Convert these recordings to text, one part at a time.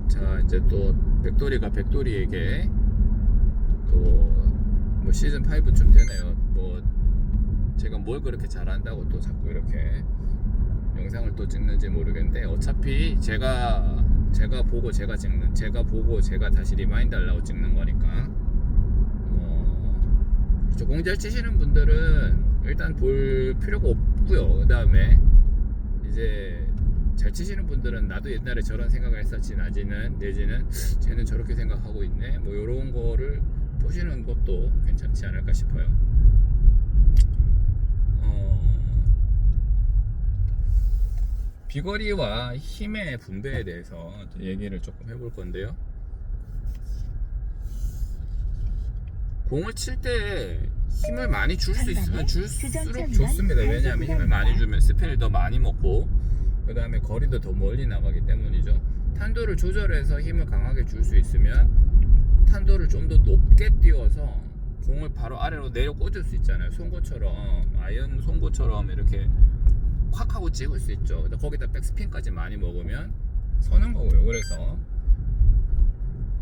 자, 이제 또 백돌이가 백돌이에게 또 뭐 시즌 5쯤 되네요. 뭐 제가 뭘 그렇게 잘한다고 또 자꾸 이렇게 영상을 또 찍는지 모르겠는데, 어차피 제가 보고 제가 찍는, 제가 보고 제가 다시 리마인드 하려고 찍는 거니까 공잘 치시는 분들은 일단 볼 필요가 없고요. 그 다음에 이제 잘 치시는 분들은 나도 옛날에 저런 생각을 했었지, 내지는 쟤는 저렇게 생각하고 있네, 뭐 요런 거를 보시는 것도 괜찮지 않을까 싶어요. 비거리와 힘의 분배에 대해서 얘기를 조금 해볼 건데요. 공을 칠 때 힘을 많이 줄 수 있으면 줄수록 좋습니다. 왜냐하면 힘을 많이 주면 스핀을 더 많이 먹고, 그 다음에 거리도 더 멀리 나가기 때문이죠. 탄도를 조절해서 힘을 강하게 줄 수 있으면 탄도를 좀 더 높게 띄워서 공을 바로 아래로 내려 꽂을 수 있잖아요. 송고처럼, 아이언 송고처럼 이렇게 콱 하고 찍을 수 있죠. 근데 거기다 백스핀까지 많이 먹으면 서는 거고요. 그래서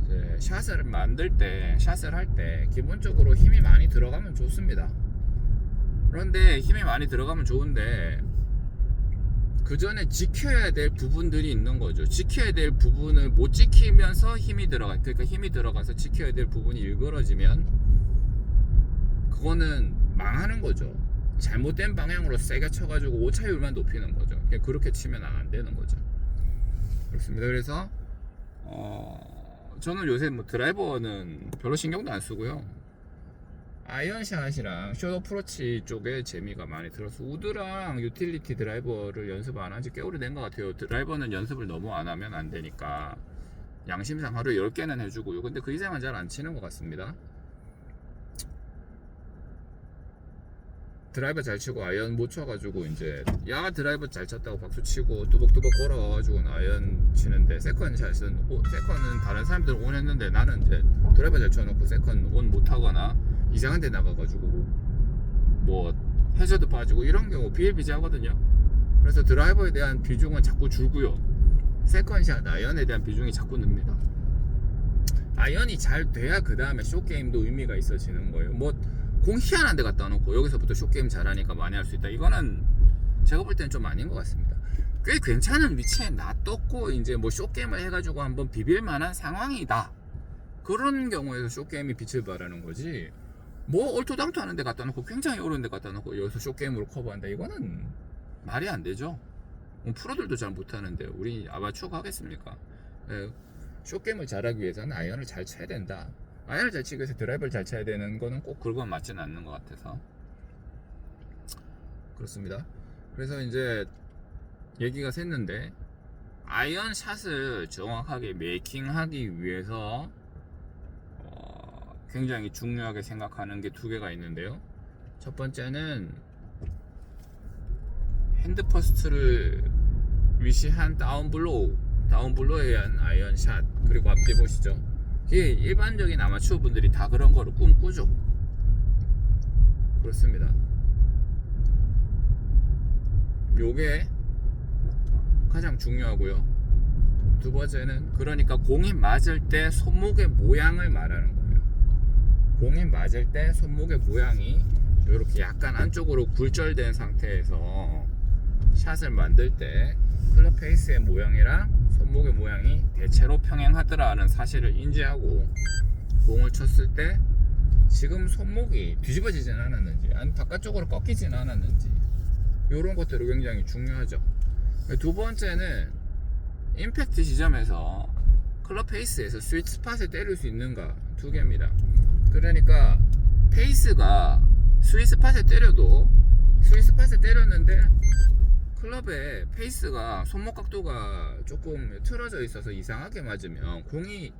이제 샷을 할 때 기본적으로 힘이 많이 들어가면 좋습니다. 그런데 힘이 많이 들어가면 좋은데 그 전에 지켜야 될 부분들이 있는 거죠. 지켜야 될 부분을 못 지키면서 힘이 들어가, 그러니까 힘이 들어가서 지켜야 될 부분이 일그러지면 그거는 망하는 거죠. 잘못된 방향으로 세게 쳐가지고 오차율만 높이는 거죠. 그렇게 치면 안 되는 거죠. 그렇습니다. 그래서 저는 요새 뭐 드라이버는 별로 신경도 안 쓰고요. 아이언샷이랑 숏 어프로치 쪽에 재미가 많이 들어서 우드랑 유틸리티 드라이버를 연습 안 한 지 꽤 오래된 것 같아요. 드라이버는 연습을 너무 안 하면 안 되니까 양심상 하루에 10개는 해주고요. 근데 그 이상은 잘 안 치는 것 같습니다. 드라이버 잘 치고 아이언 못 쳐가지고 이제 야 드라이버 잘 쳤다고 박수 치고 뚜벅뚜벅 걸어가지고 아이언 치는데, 세컨샷은 다른 사람들은 온 했는데 나는 이제 드라이버 잘 쳐놓고 세컨 온 못하거나 이상한 데 나가가지고 뭐 해저드 빠지고 이런 경우 비일비재하거든요. 그래서 드라이버에 대한 비중은 자꾸 줄고요, 세컨샷 아이언에 대한 비중이 자꾸 늡니다. 아이언이 잘 돼야 그 다음에 숏게임도 의미가 있어지는 거예요. 뭐 공 희한한 데 갖다 놓고 여기서부터 숏게임 잘하니까 많이 할 수 있다, 이거는 제가 볼 때는 좀 아닌 것 같습니다. 꽤 괜찮은 위치에 놔뒀고 이제 뭐 숏게임을 해가지고 한번 비빌 만한 상황이다, 그런 경우에서 숏게임이 빛을 발하는 거지, 뭐 얼토당토 하는 데 갖다 놓고 굉장히 어려운 데 갖다 놓고 여기서 숏게임으로 커버한다, 이거는 말이 안 되죠. 프로들도 잘 못하는데 우리 아마추어가 하겠습니까? 숏게임을 잘하기 위해서는 아이언을 잘 쳐야 된다. 아이언을 잘 치기 위해서 드라이버를 잘 쳐야 되는 거는 꼭 그건 맞지는 않는 것 같아서 그렇습니다. 그래서 이제 얘기가 샜는데, 아이언 샷을 정확하게 메이킹하기 위해서 굉장히 중요하게 생각하는 게 두 개가 있는데요. 첫 번째는 핸드 퍼스트를 위시한 다운블로우에 의한 아이언 샷, 그리고 앞뒤 보시죠. 이게 일반적인 아마추어 분들이 다 그런 거를 꿈꾸죠. 그렇습니다. 요게 가장 중요하고요. 두 번째는, 그러니까 공이 맞을 때 손목의 모양을 말하는 거예요. 공이 맞을 때 손목의 모양이 이렇게 약간 안쪽으로 굴절된 상태에서 샷을 만들 때 클럽 페이스의 모양이랑 손목의 모양이 대체로 평행하더라는 사실을 인지하고 공을 쳤을 때 지금 손목이 뒤집어지진 않았는지, 아니 바깥쪽으로 꺾이진 않았는지, 이런 것들이 굉장히 중요하죠. 두 번째는 임팩트 지점에서 클럽 페이스에서 스위트 스팟을 때릴 수 있는가, 두 개입니다. 그러니까 페이스가 스위트 스팟을 때렸는데 클럽의 페이스가 손목 각도가 조금 틀어져 있어서 이상하게 맞으면 공이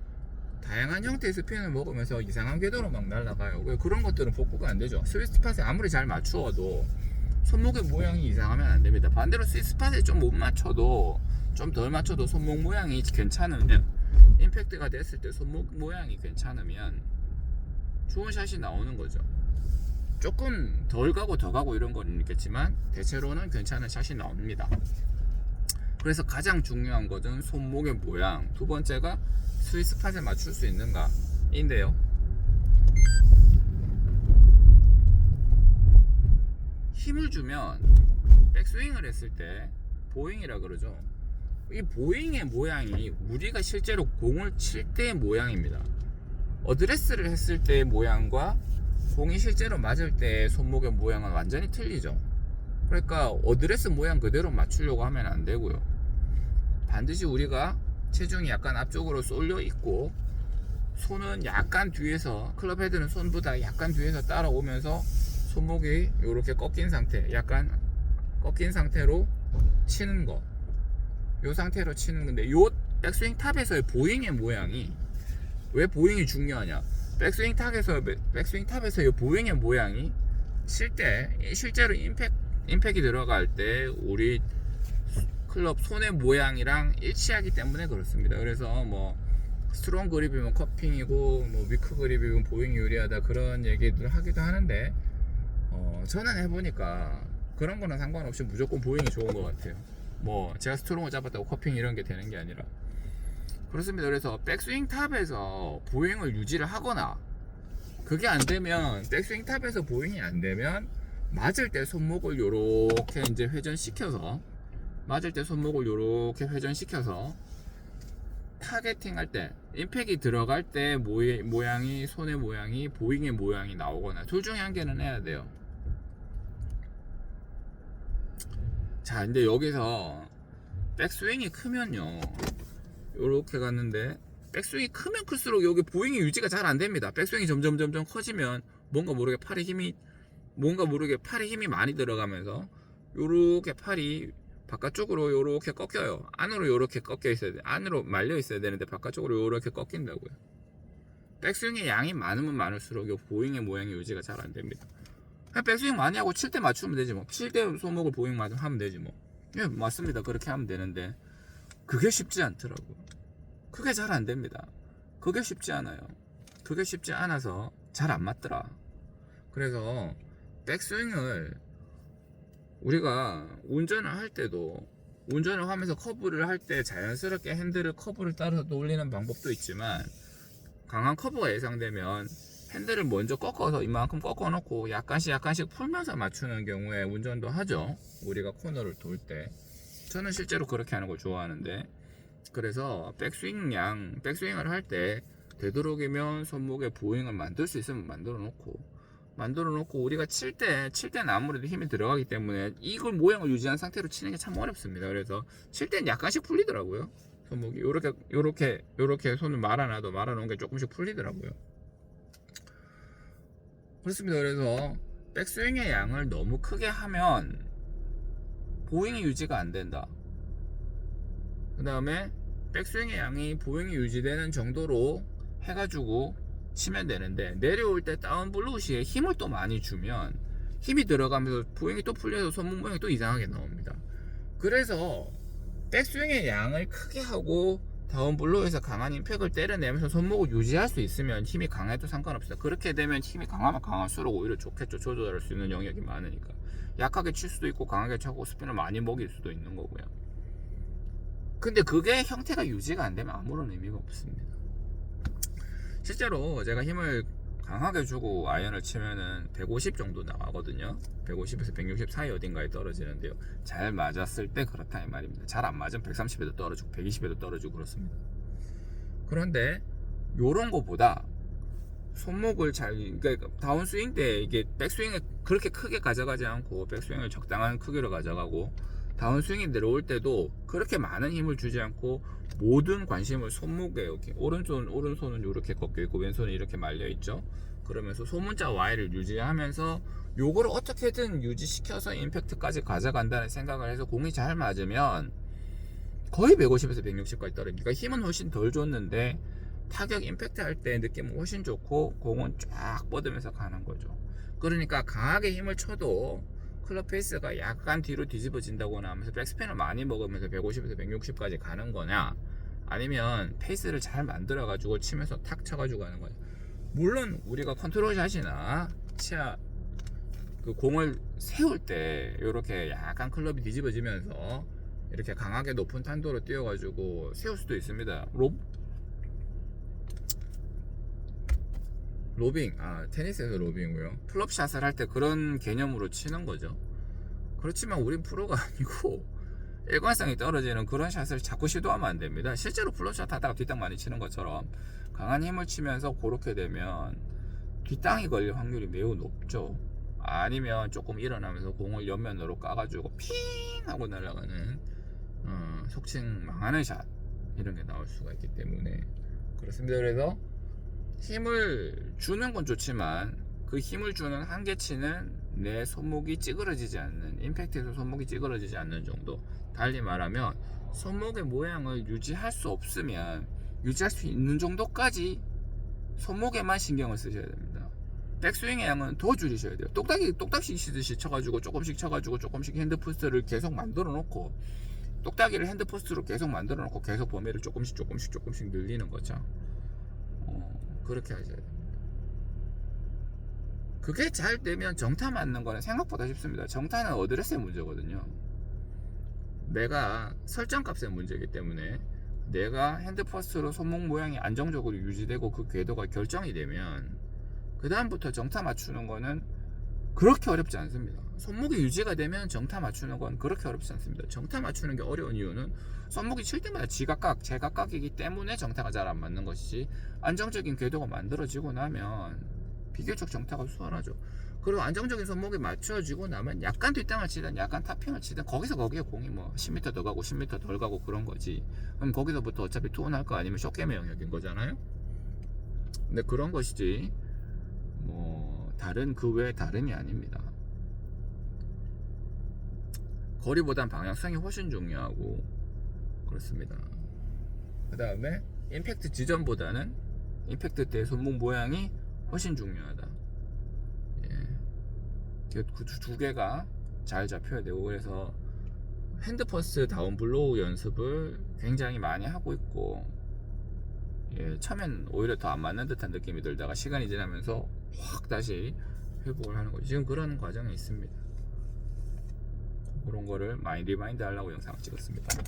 다양한 형태의 스핀을 먹으면서 이상한 궤도로 막 날아가요. 왜 그런 것들은 복구가 안 되죠. 스위트 스팟에 아무리 잘 맞추어도 손목의 모양이 이상하면 안 됩니다. 반대로 스위트 스팟에 좀 못 맞춰도, 좀 덜 맞춰도 손목 모양이 괜찮으면, 임팩트가 됐을 때 손목 모양이 괜찮으면 좋은 샷이 나오는 거죠. 조금 덜 가고 더 가고 이런 건 있겠지만 대체로는 괜찮은 샷이 나옵니다. 그래서 가장 중요한 것은 손목의 모양, 두 번째가 스위스팟에 맞출 수 있는가 인데요. 힘을 주면 백스윙을 했을 때 보잉이라 그러죠. 이 보잉의 모양이 우리가 실제로 공을 칠 때의 모양입니다. 어드레스를 했을 때의 모양과 공이 실제로 맞을 때의 손목의 모양은 완전히 틀리죠. 그러니까 어드레스 모양 그대로 맞추려고 하면 안 되고요. 반드시 우리가 체중이 약간 앞쪽으로 쏠려 있고 손은 약간 뒤에서, 클럽 헤드는 손보다 약간 뒤에서 따라오면서 손목이 이렇게 꺾인 상태, 약간 꺾인 상태로 치는 거, 이 상태로 치는 건데, 요 백스윙 탑에서의 보잉의 모양이, 왜 보잉이 중요하냐? 백스윙 탑에서의 보잉의 모양이 칠 때 실제로 임팩이 들어갈 때 우리 클럽 손의 모양이랑 일치하기 때문에 그렇습니다. 그래서 뭐 스트롱 그립이면 커핑이고 뭐 위크 그립이면 보잉이 유리하다, 그런 얘기들 하기도 하는데, 저는 해보니까 그런 거는 상관없이 무조건 보잉이 좋은 것 같아요. 뭐 제가 스트롱을 잡았다고 커핑 이런 게 되는 게 아니라 그렇습니다. 그래서 백스윙 탑에서 보잉을 유지를 하거나, 그게 안 되면, 백스윙 탑에서 보잉이 안 되면 맞을 때 손목을 요렇게 이제 회전시켜서, 타겟팅 할 때, 임팩이 들어갈 때 모양이, 손의 모양이 보잉의 모양이 나오거나, 둘 중에 한 개는 해야 돼요. 자, 근데 여기서 백스윙이 크면요, 요렇게 갔는데, 백스윙이 크면 클수록 여기 보잉이 유지가 잘 안 됩니다. 백스윙이 점점 커지면 뭔가 모르게 팔에 힘이 많이 들어가면서 요렇게 팔이 바깥쪽으로 요렇게 꺾여요. 안으로 요렇게 꺾여 있어야 돼. 안으로 말려 있어야 되는데 바깥쪽으로 요렇게 꺾인다고요. 백스윙의 양이 많으면 많을수록 요 보잉의 모양이 유지가 잘 안 됩니다. 그냥 백스윙 많이 하고 칠 때 맞추면 되지 뭐. 칠 때 손목을 보잉 하면 되지 뭐. 예, 맞습니다. 그렇게 하면 되는데 그게 쉽지 않더라고요. 그게 잘 안 됩니다. 그게 쉽지 않아요. 그게 쉽지 않아서 잘 안 맞더라. 그래서 백스윙을 우리가 운전을 할 때도, 운전을 하면서 커브를 할 때 자연스럽게 핸들을 커브를 따라서 돌리는 방법도 있지만, 강한 커브가 예상되면 핸들을 먼저 꺾어서 이만큼 꺾어 놓고 약간씩 풀면서 맞추는 경우에 운전도 하죠. 우리가 코너를 돌 때. 저는 실제로 그렇게 하는 걸 좋아하는데, 그래서 백스윙을 할 때 되도록이면 손목에 보잉을 만들 수 있으면 만들어 놓고 우리가 칠 때는 아무래도 힘이 들어가기 때문에 이걸 모양을 유지한 상태로 치는 게 참 어렵습니다. 그래서 칠 때는 약간씩 풀리더라고요. 손목이 요렇게 손을 말아놓은 게 조금씩 풀리더라고요. 그렇습니다. 그래서 백스윙의 양을 너무 크게 하면 보잉이 유지가 안 된다. 그 다음에 백스윙의 양이 보잉이 유지되는 정도로 해가지고 치면 되는데, 내려올 때 다운 블루시에 힘을 또 많이 주면 힘이 들어가면서 보잉이 또 풀려서 손목 모양이 또 이상하게 나옵니다. 그래서 백스윙의 양을 크게 하고 다운 블루에서 강한 임팩을 때려내면서 손목을 유지할 수 있으면, 힘이 강해도 상관없어요. 그렇게 되면 힘이 강하면 강할수록 오히려 좋겠죠. 조절할 수 있는 영역이 많으니까. 약하게 칠 수도 있고 강하게 차고 스핀을 많이 먹일 수도 있는 거고요. 근데 그게 형태가 유지가 안 되면 아무런 의미가 없습니다. 실제로 제가 힘을 강하게 주고 아이언을 치면은 150 정도 나가거든요. 150에서 160 사이 어딘가에 떨어지는데요. 잘 맞았을 때 그렇다 이 말입니다. 잘 안 맞으면 130에도 떨어지고 120에도 떨어지고 그렇습니다. 그런데 요런 거보다 손목을 그러니까 다운스윙 때 이게 백스윙을 그렇게 크게 가져가지 않고 백스윙을 적당한 크기로 가져가고, 다운스윙이 내려올 때도 그렇게 많은 힘을 주지 않고 모든 관심을 손목에, 이렇게 오른손은 이렇게 꺾여 있고 왼손은 이렇게 말려 있죠. 그러면서 소문자 Y를 유지하면서 요거를 어떻게든 유지시켜서 임팩트까지 가져간다는 생각을 해서 공이 잘 맞으면 거의 150에서 160까지 떨어집니다. 그러니까 힘은 훨씬 덜 줬는데 타격 임팩트 할 때 느낌은 훨씬 좋고 공은 쫙 뻗으면서 가는 거죠. 그러니까 강하게 힘을 쳐도 클럽 페이스가 약간 뒤로 뒤집어진다거나 하면서 백스핀을 많이 먹으면서 150에서 160까지 가는 거냐, 아니면 페이스를 잘 만들어 가지고 치면서 탁 쳐가지고 가는 거냐. 물론 우리가 컨트롤 샷이나 그 공을 세울 때 이렇게 약간 클럽이 뒤집어지면서 이렇게 강하게 높은 탄도로 뛰어가지고 세울 수도 있습니다. 로빙, 테니스에서 로빙이고요. 플롭샷을 할 때 그런 개념으로 치는 거죠. 그렇지만 우린 프로가 아니고 일관성이 떨어지는 그런 샷을 자꾸 시도하면 안 됩니다. 실제로 플롭샷 하다가 뒷땅 많이 치는 것처럼 강한 힘을 치면서 그렇게 되면 뒷땅이 걸릴 확률이 매우 높죠. 아니면 조금 일어나면서 공을 옆면으로 까가지고 핑 하고 날아가는 속칭 망하는 샷 이런 게 나올 수가 있기 때문에 그렇습니다. 그래서 힘을 주는 건 좋지만 그 힘을 주는 한계치는 내 손목이 찌그러지지 않는, 임팩트에서 손목이 찌그러지지 않는 정도. 달리 말하면 손목의 모양을 유지할 수 없으면 유지할 수 있는 정도까지 손목에만 신경을 쓰셔야 됩니다. 백스윙의 양은 더 줄이셔야 돼요. 똑딱이 치듯이 쳐가지고 조금씩 핸드포스트를 계속 만들어 놓고 똑딱이를 핸드포스트로 계속 만들어 놓고 계속 범위를 조금씩 늘리는 거죠. 그렇게 하셔야 됩니다. 그게 잘 되면 정타 맞는 거는 생각보다 쉽습니다. 정타는 어드레스의 문제거든요. 내가 설정값의 문제이기 때문에 내가 핸드퍼스트로 손목 모양이 안정적으로 유지되고 그 궤도가 결정이 되면 그 다음부터 정타 맞추는 거는 그렇게 어렵지 않습니다. 손목이 유지가 되면 정타 맞추는 건 그렇게 어렵지 않습니다. 정타 맞추는 게 어려운 이유는 손목이 칠 때마다 제각각이기 때문에 정타가 잘 안 맞는 것이지, 안정적인 궤도가 만들어지고 나면 비교적 정타가 수월하죠. 그리고 안정적인 손목이 맞춰지고 나면 약간 뒷땅을 치든 약간 탑핑을 치든 거기에 공이 뭐 10m 더 가고 10m 덜 가고 그런 거지. 그럼 거기서부터 어차피 투혼할 거 아니면 숏게임의 영역인 거잖아요. 근데 그런 것이지 뭐 다른 그 외에 다름이 아닙니다. 거리보단 방향성이 훨씬 중요하고 그렇습니다. 그 다음에 임팩트 지점보다는 임팩트 때 손목 모양이 훨씬 중요하다. 그 두 개가 잘 잡혀야 되고, 그래서 핸드퍼스 다운블로우 연습을 굉장히 많이 하고 있고, 처음엔 오히려 더 안 맞는 듯한 느낌이 들다가 시간이 지나면서 확 다시 회복을 하는 거죠. 지금 그런 과정이 있습니다. 그런 거를 많이 리마인드 하려고 영상을 찍었습니다.